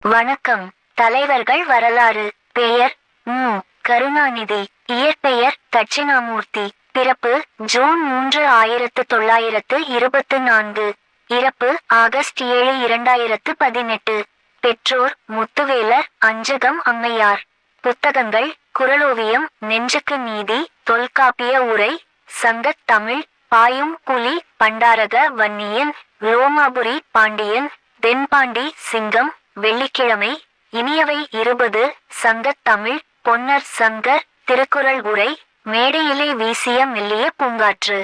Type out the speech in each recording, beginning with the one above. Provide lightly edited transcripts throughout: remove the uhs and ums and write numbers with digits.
வணக்கம். தலைவர்கள் வரலாறு. பெயர் மு. கருணாநிதி. இயற்பெயர் தட்சிணாமூர்த்தி. பிறப்பு ஜூன் 3, 1924. இறப்பு ஆகஸ்ட் 7, 2018. பெற்றோர் முத்துவேலர், அஞ்சகம் அம்மையார். புத்தகங்கள்: குறளோவியம், நெஞ்சுக்கு நீதி, தொல்காப்பிய உரை, சங்கத் தமிழ், பாயும் புலி, பண்டாரக வன்னியன், ரோமாபுரி பாண்டியன், தென்பாண்டி சிங்கம், வெள்ளிக்கிழமை, இனியவை 20, சங்கத் தமிழ், பொன்னர் சங்கர், திருக்குறள் உரை, மேடையிலே வீசிய மெல்லிய பூங்காற்று.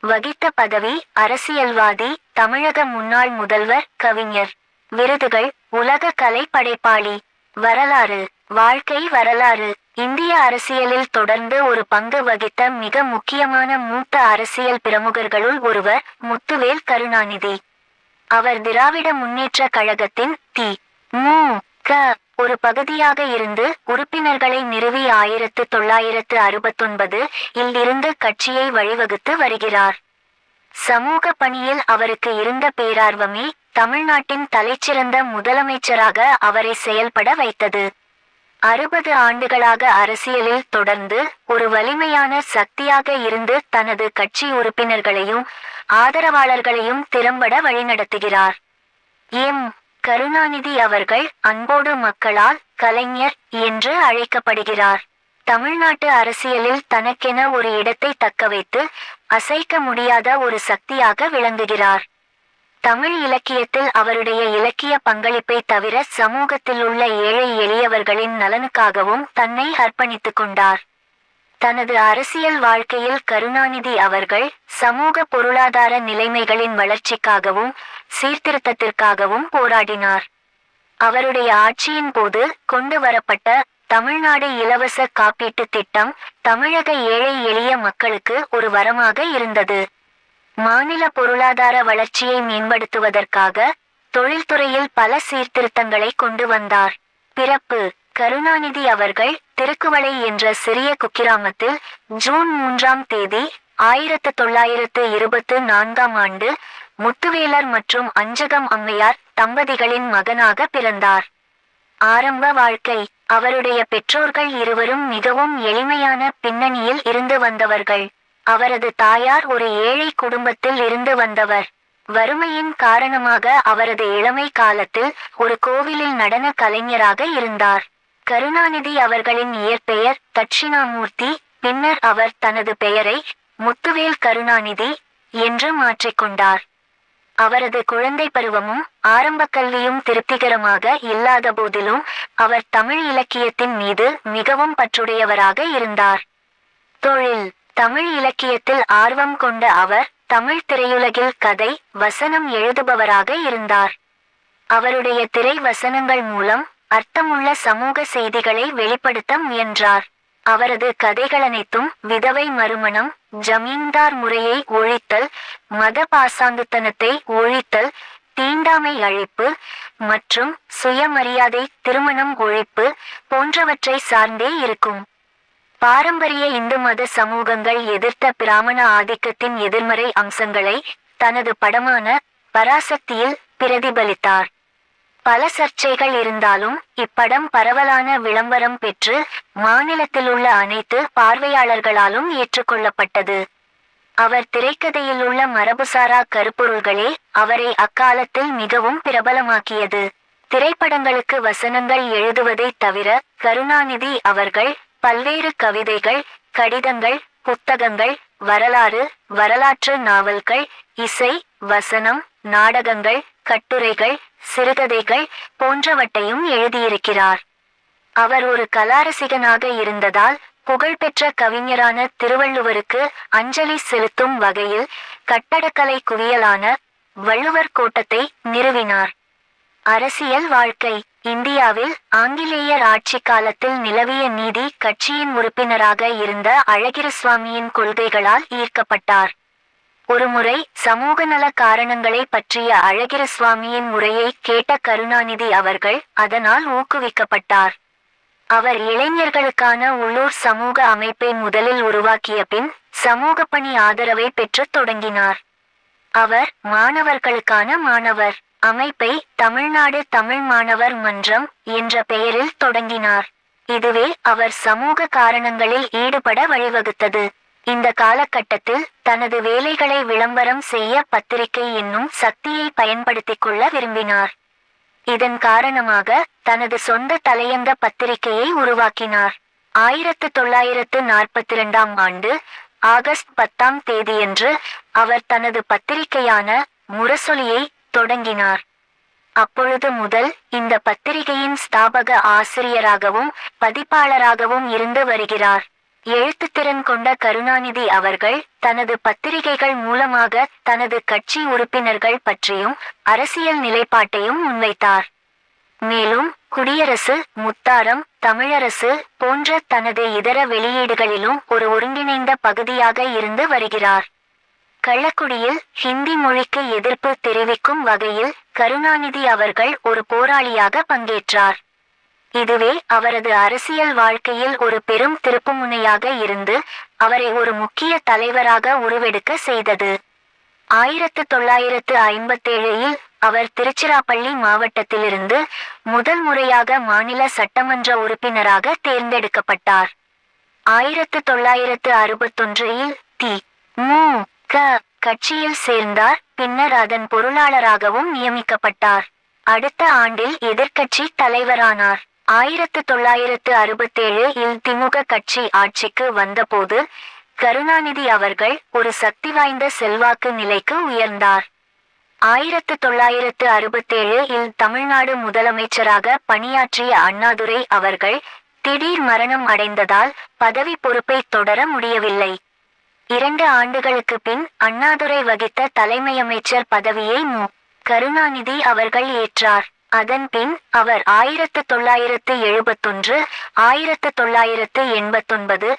வகித்த பதவி: அரசியல்வாதி, தமிழக முன்னாள் முதல்வர், கவிஞர். விருதுகள்: உலக கலை படைப்பாளி. வரலாறு. வாழ்க்கை வரலாறு. இந்திய அரசியலில் தொடர்ந்து ஒரு பங்கு வகித்த மிக முக்கியமான மூத்த அரசியல் பிரமுகர்களுள் ஒருவர் முத்துவேல் கருணாநிதி. அவர் திராவிட முன்னேற்ற கழகத்தின் தி.மு. க. ஒரு பகுதியாக இருந்து உறுப்பினர்களை நிறுவி 1969 இல் இருந்து கட்சியை வழிவகுத்து வருகிறார். சமூக பணியில் அவருக்கு இருந்த பேரார்வமே தமிழ்நாட்டின் தலைச்சிறந்த முதலமைச்சராக அவரை செயல்பட வைத்தது. 60 ஆண்டுகளாக அரசியலில் தொடர்ந்து ஒரு வலிமையான சக்தியாக இருந்து தனது கட்சி உறுப்பினர்களையும் ஆதரவாளர்களையும் திறம்பட வழிநடத்துகிறார். எம். கருணாநிதி அவர்கள் அன்போடு மக்களால் கலைஞர் என்று அழைக்கப்படுகிறார். தமிழ்நாட்டு அரசியலில் தனக்கென ஒரு இடத்தை தக்கவைத்து அசைக்க முடியாத ஒரு சக்தியாக விளங்குகிறார். தமிழ் இலக்கியத்தில் அவருடைய இலக்கிய பங்களிப்பை தவிர சமூகத்தில் உள்ள ஏழை எளியவர்களின் நலனுக்காகவும் தன்னை அர்ப்பணித்துக் கொண்டார். தனது அரசியல் வாழ்க்கையில் கருணாநிதி அவர்கள் சமூக பொருளாதார நிலைமைகளின் வளர்ச்சிக்காகவும் சீர்திருத்தத்திற்காகவும் போராடினார். அவருடைய ஆட்சியின் போது கொண்டு வரப்பட்ட தமிழ்நாடு இலவச காப்பீட்டு திட்டம் தமிழக ஏழை எளிய மக்களுக்கு ஒரு வரமாக இருந்தது. மாநில பொருளாதார வளர்ச்சியை மேம்படுத்துவதற்காக தொழில்துறையில் பல சீர்திருத்தங்களை கொண்டு வந்தார். பிறப்பு: கருணாநிதி அவர்கள் திருக்குவளை என்ற சிறிய குக்கிராமத்தில் ஜூன் 3, 1924 முத்துவேலர் மற்றும் அஞ்சகம் அம்மையார் தம்பதிகளின் மகனாக பிறந்தார். ஆரம்ப வாழ்க்கை. அவருடைய பெற்றோர்கள் இருவரும் மிகவும் எளிமையான பின்னணியில் இருந்து வந்தவர்கள். அவரது தாயார் ஒரு ஏழை குடும்பத்தில் இருந்து வந்தவர். வறுமையின் காரணமாக அவரது இளமை காலத்தில் ஒரு கோவிலில் நடன கலைஞராக இருந்தார். கருணாநிதி அவர்களின் இயற்பெயர் தட்சிணாமூர்த்தி. பின்னர் அவர் தனது பெயரை முத்துவேல் கருணாநிதி என்று மாற்றிக்கொண்டார். அவரது குழந்தை பருவமும் ஆரம்ப கல்வியும் திருப்திகரமாக இல்லாத போதிலும் அவர் தமிழ் இலக்கியத்தின் மீது மிகவும் பற்றுடையவராக இருந்தார். தொழில். தமிழ் இலக்கியத்தில் ஆர்வம் கொண்ட அவர் தமிழ் திரையுலகில் கதை, வசனம் எழுதுபவராக இருந்தார். அவருடைய திரை வசனங்கள் மூலம் அர்த்தமுள்ள சமூக செய்திகளை வெளிப்படுத்த முயன்றார். அவரது கதைகளனைத்தும் விதவை மறுமணம், ஜமீன்தார் முறையை ஒழித்தல், மத பாசாங்குத்தனத்தை ஒழித்தல், தீண்டாமை அழிப்பு மற்றும் சுயமரியாதை திருமணம் ஒழிப்பு போன்றவற்றை சார்ந்தே இருக்கும். பாரம்பரிய இந்து மத சமூகங்கள் எதிர்த்த பிராமண ஆதிக்கத்தின் எதிர்மறை அம்சங்களை தனது படமான பராசக்தியில் பிரதிபலித்தார். பல சர்ச்சைகள் இருந்தாலும் இப்படம் பரவலான விளம்பரம் பெற்று மாநிலத்திலுள்ள அனைத்து பார்வையாளர்களாலும் ஏற்றுக்கொள்ளப்பட்டது. அவர் திரைக்கதையில் உள்ள மரபுசாரா கருப்பொருள்களே அவரை அக்காலத்தில் மிகவும் பிரபலமாக்கியது. திரைப்படங்களுக்கு வசனங்கள் எழுதுவதைத் தவிர கருணாநிதி அவர்கள் பல்வேறு கவிதைகள், கடிதங்கள், புத்தகங்கள், வரலாறு, வரலாற்று நாவல்கள், இசை, வசனம், நாடகங்கள், கட்டுரைகள், சிறுகதைகள் போன்றவற்றையும் எழுதியிருக்கிறார். அவர் ஒரு கலாரசிகனாக இருந்ததால் புகழ்பெற்ற கவிஞரான திருவள்ளுவருக்கு அஞ்சலி செலுத்தும் வகையில் கட்டடக்கலை குவியலான வள்ளுவர் கோட்டத்தை நிறுவினார். அரசியல் வாழ்க்கை. இந்தியாவில் ஆங்கிலேயர் ஆட்சி காலத்தில் நிலவிய நீதி கட்சியின் உறுப்பினராக இருந்த அழகிரிசுவாமியின் கொள்கைகளால் ஈர்க்கப்பட்டார். ஒருமுறை சமூக நல காரணங்களை பற்றிய அழகிரிசுவாமியின் உரையை கேட்ட கருணாநிதி அவர்கள் அதனால் ஊக்குவிக்கப்பட்டார். அவர் இளைஞர்களுக்கான உள்ளூர் சமூக அமைப்பை முதலில் உருவாக்கிய பின் சமூக பணி ஆதரவை பெற்று தொடங்கினார். அவர் மாணவர்களுக்கான மாணவர் அமைப்பை தமிழ்நாடு தமிழ் மாணவர் மன்றம் என்ற பெயரில் தொடங்கினார். இதுவே அவர் சமூக காரணங்களில் ஈடுபட வழிவகுத்தது. இந்த காலகட்டத்தில் தனது வேலைகளை விளம்பரம் செய்ய பத்திரிகை என்னும் சக்தியை பயன்படுத்திக் கொள்ள விரும்பினார். இதன் காரணமாக தனது சொந்த தலையங்க பத்திரிகையை உருவாக்கினார். 1942ஆம் ஆண்டு ஆகஸ்ட் 10ஆம் தேதியன்று அவர் தனது பத்திரிகையான முரசொலியை தொடங்கினார். அப்பொழுது முதல் இந்த பத்திரிகையின் ஸ்தாபக ஆசிரியராகவும் பதிப்பாளராகவும் இருந்து வருகிறார். எழுத்துத்திறன் கொண்ட கருணாநிதி அவர்கள் தனது பத்திரிகைகள் மூலமாக தனது கட்சி உறுப்பினர்கள் பற்றியும் அரசியல் நிலைப்பாட்டையும் முன்வைத்தார். மேலும் குடியரசு, முத்தாரம், தமிழரசு போன்ற தனது இதர வெளியீடுகளிலும் ஒரு ஒருங்கிணைந்த பகுதியாக இருந்து வருகிறார். கள்ளக்குடியில் ஹிந்தி மொழிக்கு எதிர்ப்பு தெரிவிக்கும் வகையில் கருணாநிதி அவர்கள் ஒரு போராளியாக பங்கேற்றார். இதுவே அவரது அரசியல் வாழ்க்கையில் ஒரு பெரும் திருப்புமுனையாக இருந்து அவரை ஒரு முக்கிய தலைவராக உருவெடுக்க செய்தது. 1957இல் அவர் திருச்சிராப்பள்ளி மாவட்டத்திலிருந்து முதல் முறையாக மாநில சட்டமன்ற உறுப்பினராக தேர்ந்தெடுக்கப்பட்டார். 1961இல் தி.மு.க. கட்சியில் சேர்ந்தார். பின்னர் அதன் பொருளாளராகவும் நியமிக்கப்பட்டார். அடுத்த ஆண்டில் எதிர்க்கட்சி தலைவரானார். 1967இல் திமுக கட்சி ஆட்சிக்கு வந்தபோது கருணாநிதி அவர்கள் ஒரு சக்தி வாய்ந்த செல்வாக்கு நிலைக்கு உயர்ந்தார். 1967இல் தமிழ்நாடு முதலமைச்சராக பணியாற்றிய அண்ணாதுரை அவர்கள் திடீர் மரணம் அடைந்ததால் பதவி பொறுப்பை தொடர முடியவில்லை. 2 ஆண்டுகளுக்கு பின் அண்ணாதுரை வகித்த தலைமையமைச்சர் பதவியை மு. கருணாநிதி அவர்கள் ஏற்றார். அதன் பின் அவர் 1971, 1989,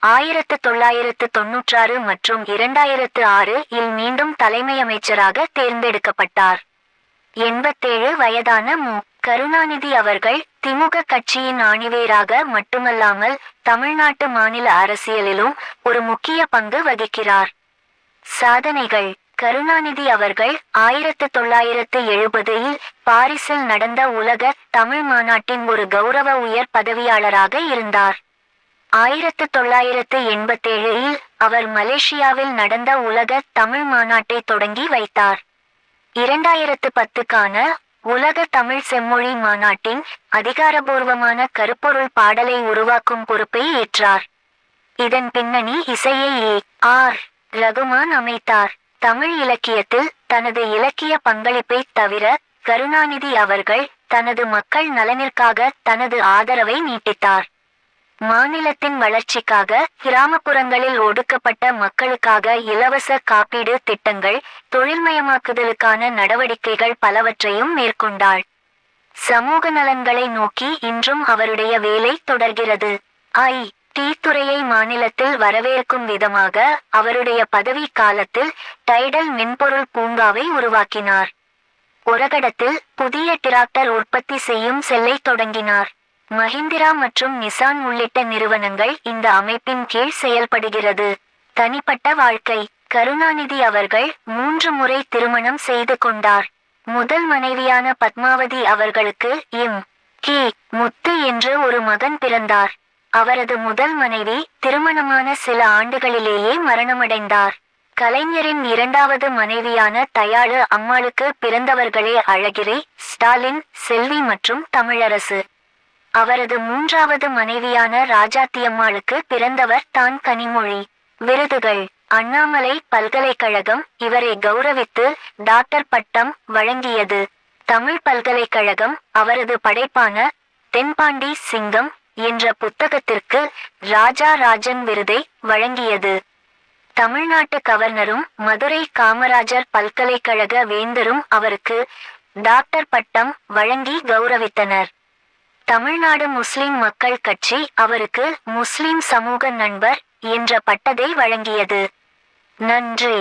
1996 மற்றும் 2006இல் மீண்டும் தலைமையமைச்சராக தேர்ந்தெடுக்கப்பட்டார். 87 வயதான மு. கருணாநிதி அவர்கள் திமுக கட்சியின் ஆணிவேராக மட்டுமல்லாமல் தமிழ்நாட்டு மாநில அரசியலிலும் ஒரு முக்கிய பங்கு வகிக்கிறார். சாதனைகள். கருணாநிதி அவர்கள் 1970இல் பாரிஸில் நடந்த உலக தமிழ் மாநாட்டின் ஒரு கௌரவ உயர் பதவியாளராக இருந்தார். 1987இல் அவர் மலேசியாவில் நடந்த உலக தமிழ் மாநாட்டை தொடங்கி வைத்தார். 2010க்கான உலக தமிழ் செம்மொழி மாநாட்டின் அதிகாரபூர்வமான கருப்பொருள் பாடலை உருவாக்கும் பொறுப்பை ஏற்றார். இதன் பின்னணி இசையை ஏ.ஆர். ரகுமான் அமைத்தார். தமிழ் இலக்கியத்தில் தனது இலக்கிய பங்களிப்பை தவிர கருணாநிதி அவர்கள் தனது மக்கள் நலனிற்காக தனது ஆதரவை நீட்டித்தார். மாநிலத்தின் வளர்ச்சிக்காக கிராமப்புறங்களில் ஒடுக்கப்பட்ட மக்களுக்காக இலவச காப்பீடு திட்டங்கள், தொழில்மயமாக்குதலுக்கான நடவடிக்கைகள் பலவற்றையும் மேற்கொண்டார். சமூக நலன்களை நோக்கி இன்றும் அவருடைய வேலை தொடர்கிறது. டி துறையை மாநிலத்தில் வரவேற்கும் விதமாக அவருடைய பதவி காலத்தில் டைடல் மென்பொருள் பூங்காவை உருவாக்கினார். ஒரகடத்தில் புதிய டிராக்டர் உற்பத்தி செய்யும் செல்லை தொடங்கினார். மஹிந்திரா மற்றும் நிசான் உள்ளிட்ட நிறுவனங்கள் இந்த அமைப்பின் கீழ் செயல்படுகிறது. தனிப்பட்ட வாழ்க்கை. கருணாநிதி அவர்கள் 3 முறை திருமணம் செய்து கொண்டார். முதல் மனைவியான பத்மாவதி அவர்களுக்கு எம்.கே. முத்து என்று ஒரு மகன் பிறந்தார். அவரது முதல் மனைவி திருமணமான சில ஆண்டுகளிலேயே மரணமடைந்தார். கலைஞரின் 2வது மனைவியான தயாளு அம்மாளுக்கு பிறந்தவர்களே அழகிரி, ஸ்டாலின், செல்வி மற்றும் தமிழரசு. அவரது 3வது மனைவியான ராஜாத்தியம்மாளுக்கு பிறந்தவர் தான் கனிமொழி. விருதுகள். அண்ணாமலை பல்கலைக்கழகம் இவரை கௌரவித்து டாக்டர் பட்டம் வழங்கியது. தமிழ் பல்கலைக்கழகம் அவரது படைப்பான தென்பாண்டி சிங்கம் என்ற புத்தகத்திற்கு ராஜா ராஜன் விருதை வழங்கியது. தமிழ்நாட்டு கவர்னரும் மதுரை காமராஜர் பல்கலைக்கழக வேந்தரும் அவருக்கு டாக்டர் பட்டம் வழங்கி கௌரவித்தனர். தமிழ்நாடு முஸ்லிம் மக்கள் கட்சி அவருக்கு முஸ்லிம் சமூக நண்பர் என்ற பட்டத்தை வழங்கியது. நன்றி.